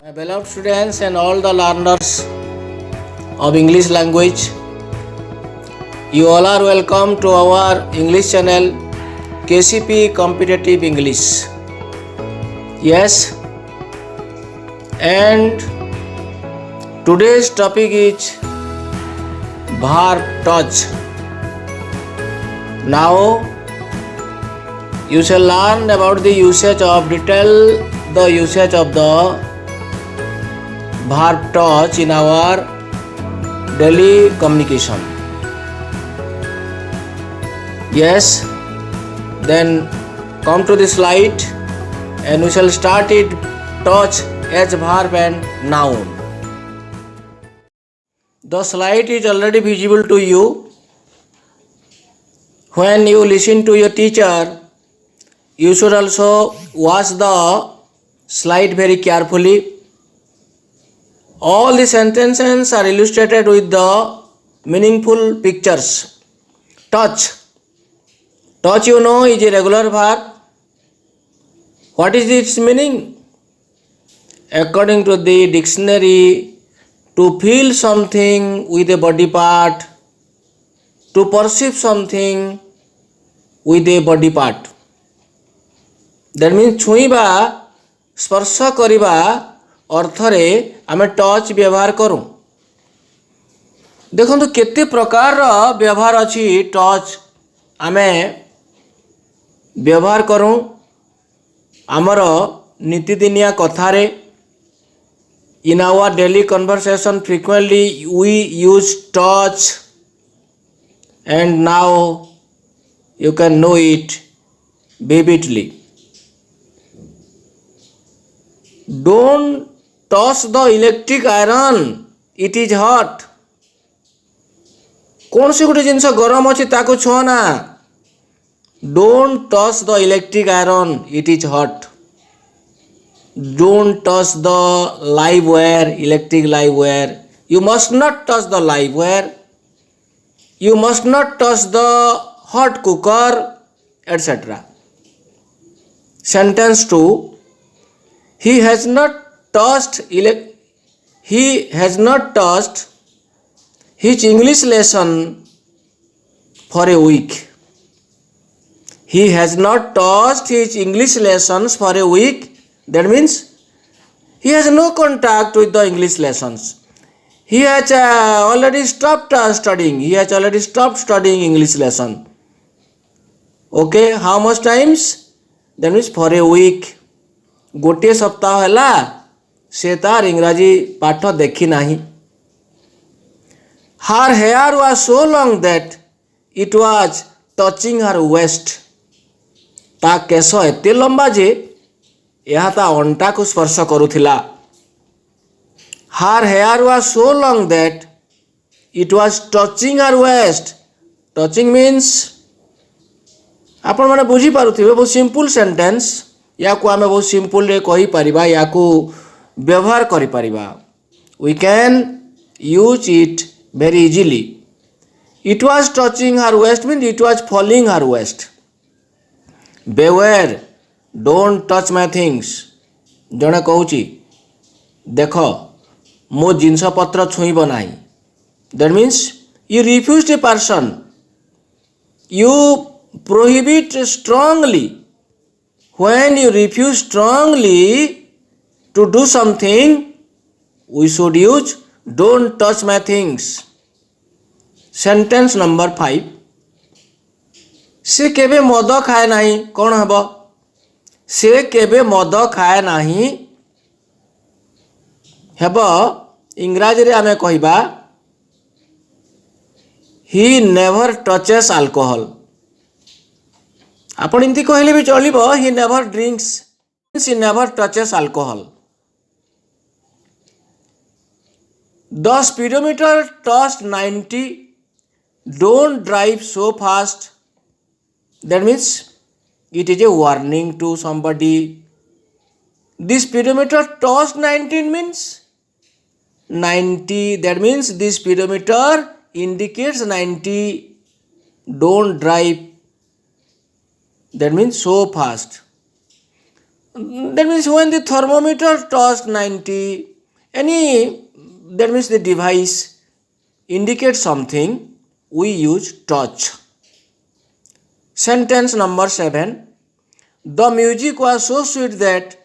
My beloved students and all the learners of English language, you all are welcome to our English channel KCP Competitive English. Yes, and today's topic is verb touch. Now you shall learn about the usage of the usage of the verb touch in our daily communication. Yes, then come to the slide and we shall start it. Touch as verb and noun. The slide is already visible to you. When you listen to your teacher, you should also watch the slide very carefully. All the sentences are illustrated with the meaningful pictures. Touch. Touch, you know, is a regular verb. What is its meaning? According to the dictionary, to feel something with a body part, to perceive something with a body part. That means छुईबा स्पर्श करिबा अर्थरे आमे touch व्यवहार करूँ. देखो केते प्रकार व्यवहार अछि. टच आमे व्यवहार करूँ आमर नीतिदिनिया कथारे. In our daily conversation frequently we use touch, and now you can know it vividly. Don't touch the electric iron, it is hot. कौन सी गोटे जिनस गरम अच्छी ताको छुना. Don't touch the electric iron, it is hot. Don't touch the live wire, electric live wire. You must not touch the live wire. You must not touch the hot cooker, etc. Sentence 2. He has not touched his English lesson for a week. He has not touched his English lessons for a week. That means he has no contact with the English lessons. He has already stopped studying. He has already stopped studying English lesson. Okay, how much times? That means for a week. गोटे सप्ताह है से तार इंग्राजी पाठ देखी नाही. Her hair was so long that it was touching her waist. ता केश एते लंबा जे यह ता अंटा को स्पर्श करुथिला. Her hair was so long that it was touching her waist. Touching means आपण माने बुझी पारुथिबे. बहुत सिंपल सेंटेंस. या को आमे बहुत सिंपल रे कहि परिबा. या को व्यवहार करि परिबा. We can use it very easily. It was touching her waist means it was falling her waist. Beware, don't touch my things. जणे कहूची देखो मो जिनस पत्र छुईब नाही. That means you refused a person. You prohibit strongly. When you refuse strongly to do something, we should use don't touch my things. Sentence number 5. से केबे मद खाए नाही. कौन हबो? से केबे मद खाए नाही हेबो इंग्राजी रे आमे कहिबा he never touches alcohol. आपण इनती कहले भी चलिबो. he never drinks, he never touches alcohol. The speedometer touched 90. Don't drive so fast. That means it is a warning to somebody. The speedometer touched 19 means 90. That means the speedometer indicates 90. Don't drive. That means so fast. That means when the thermometer touched 90, that means the device indicates something, we use touch. Sentence number 7. The music was so sweet that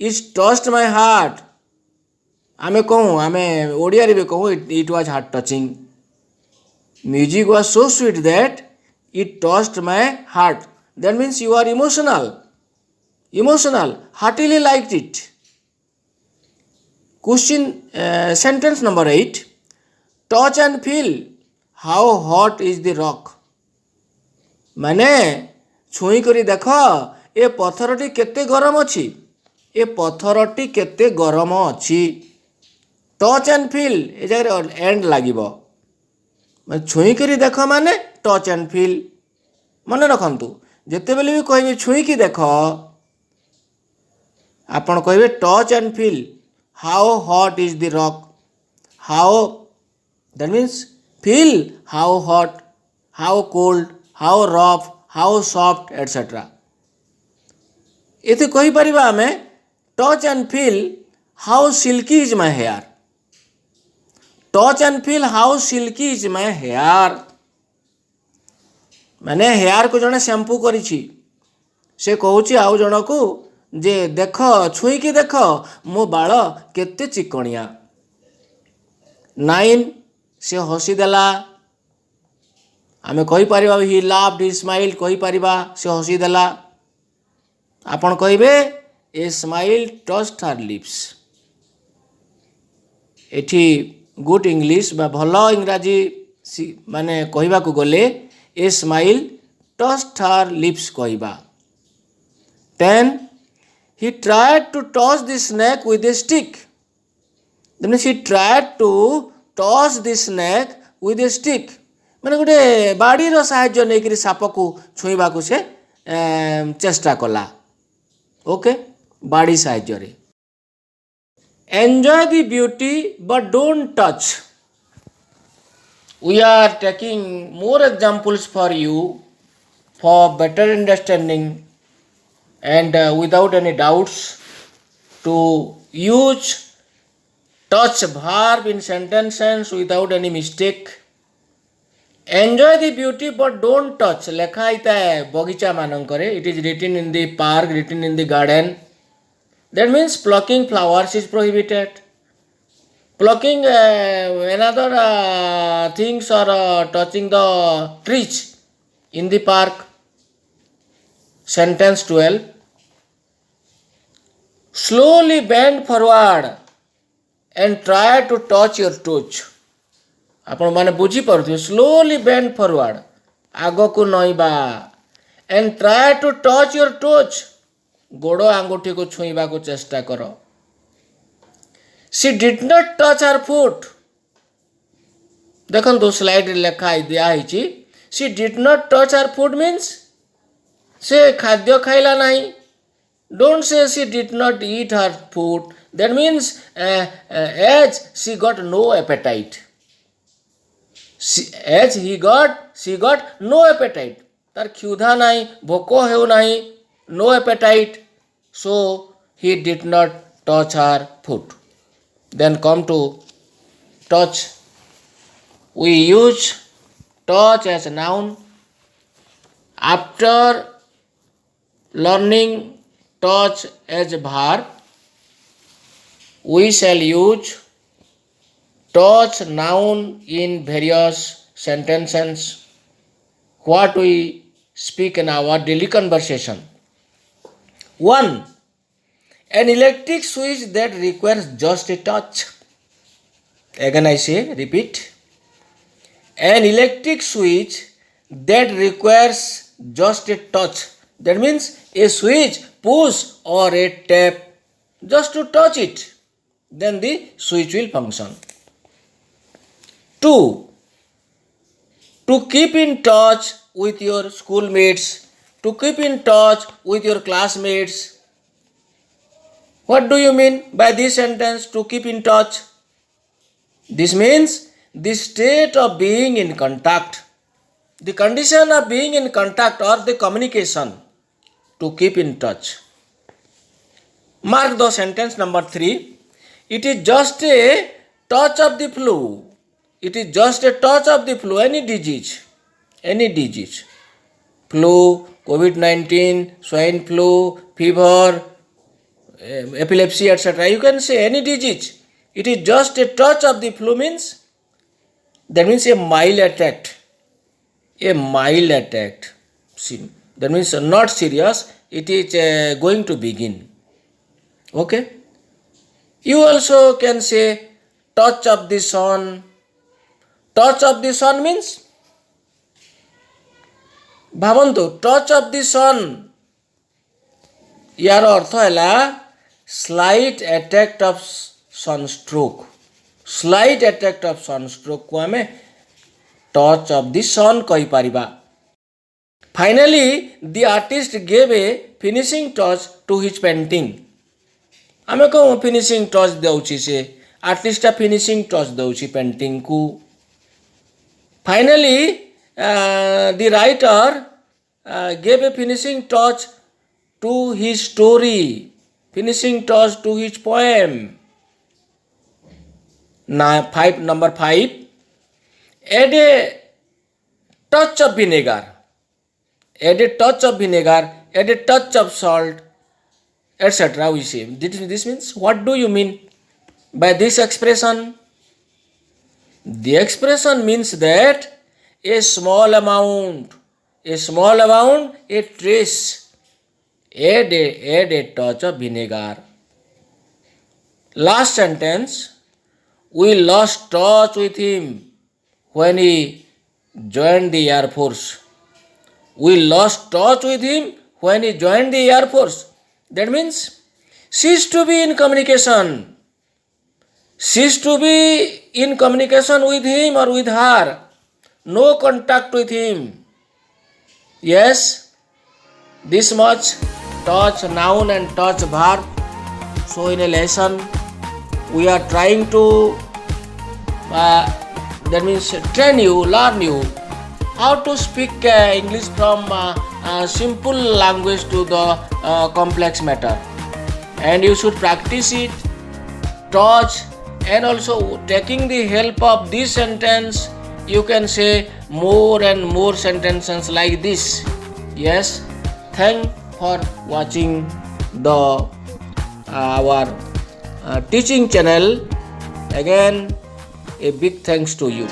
it touched my heart. आमे कहूँ आमे ओडिया रे कहूँ it was heart touching. Music was so sweet that it touched my heart. That means you are emotional, heartily liked it. Question sentence number 8. Touch and feel how hot is the rock. माने छुई करी देख ए पत्थरटी केते गरम अछि, ए पत्थरटी केते गरम अछि. टच एंड फील ए जगह एंड लागिबो, मैं छुई करी देख माने टच एंड फील. मन रखंतु जेते बेले भी कहबे छुई की देख आपण कहबे touch and feel how hot is the rock. How that means feel how hot, how cold, how rough, how soft etcetera. इथे कहि परिबा आमे touch and feel how silky is my hair. Touch and feel how silky is my hair माने hair को जने shampoo करिछि, से कहूछि आउ जनकू जे देख छुई की देख मो बाल केते चिकणिया. 9. से हसी देला. आमे कहि परिबा ही लाफ्ड, ही स्माइल्ड कहि परिबा से हसी देला. आपण कहिबे a smile touched her lips. एठी गुड इंग्लिश बा भलो इंग्राजी माने कहिबा को गले a smile touched her lips कहिबा. 10. He tried to touch the snake with a stick. That means he tried to touch the snake with a stick. माने गोटे बाड़ी रो साहाय्य नेकरी साप को छुईबा को से चेष्टा कला. ओके, बाड़ी साहाय्य रे. Enjoy the beauty but don't touch. We are taking more examples for you for better understanding and without any doubts to use touch verb in sentences without any mistake. Enjoy the beauty but don't touch lekha aita bagicha manankare. It is written in the park, written in the garden. That means plucking flowers is prohibited. Plucking another things or touching the trees in the park. Sentence 12. Slowly bend forward and try to touch your toes. आपण माने बुझी पारुथिबे. Slowly bend forward आगो को नईबा and try to touch your toes गोड़ आंगुठी को छुईबा को चेष्टा करो. She did not touch her foot. देखो स्लाइड लेखा दिया है she did not touch her foot means से खाद्य खाइला नहीं. Don't say she did not eat her food. That means as she got no appetite. As she got no appetite. तार क्षुधा नहीं, भोको हेउ नहीं, no appetite. So he did not touch her foot. Then come to touch. We use touch as a noun. After learning touch as a verb, we shall use touch noun in various sentences what we speak in our daily conversation. 1. An electric switch that requires just a touch. Again I say, repeat. An electric switch that requires just a touch. That means a switch, push or a tap, just to touch it, then the switch will function. 2. To keep in touch with your schoolmates, to keep in touch with your classmates. What do you mean by this sentence, to keep in touch? This means the state of being in contact, the condition of being in contact or the communication, to keep in touch. Mark the sentence number 3. It is just a touch of the flu. It is just a touch of the flu. Any disease. Flu, COVID-19, swine flu, fever, epilepsy, etc. You can say any disease. It is just a touch of the flu means, that means a mild attack. A mild attack. See, that means not serious. It is going to begin. Okay. You also can say touch of the sun. Touch of the sun means, ଭାବନ୍ତୁ touch of the sun, ୟାର ଅର୍ଥ ହେଲା slight attack of sunstroke. Slight attack of ସନଷ୍ଟ୍ରୋକ୍କୁ ଆମେ touch of the sun କହିପାରିବା. Finally the artist gave a finishing touch to his painting. ଆମେ କ'ଣ finishing touch ଦେଉଛି, ସେ ଆର୍ଟିଷ୍ଟଟା ଫିନିସିଂ ଟଚ୍ ଦେଉଛି ପେଣ୍ଟିଂକୁ. Finally the writer gave a finishing touch to his story, finishing touch to his poem. Number 5, add a touch of vinegar, add a touch of vinegar, add a touch of salt, etc. We say this means, what do you mean by this expression? The expression means that a small amount, a trace, add a touch of vinegar. Last sentence, we lost touch with him when he joined the Air Force. We lost touch with him when he joined the Air Force. That means cease to be in communication. Cease to be in communication with him or with her. No contact with him. Yes, this much touch noun and touch verb. So in a lesson, we are trying to that means train you, learn you how to speak English from simple language to the complex matter. And you should practice it, touch, and also taking the help of this sentence, you can say more and more sentences like this. Yes, thanks for watching the our teaching channel. Again, a big thanks to you.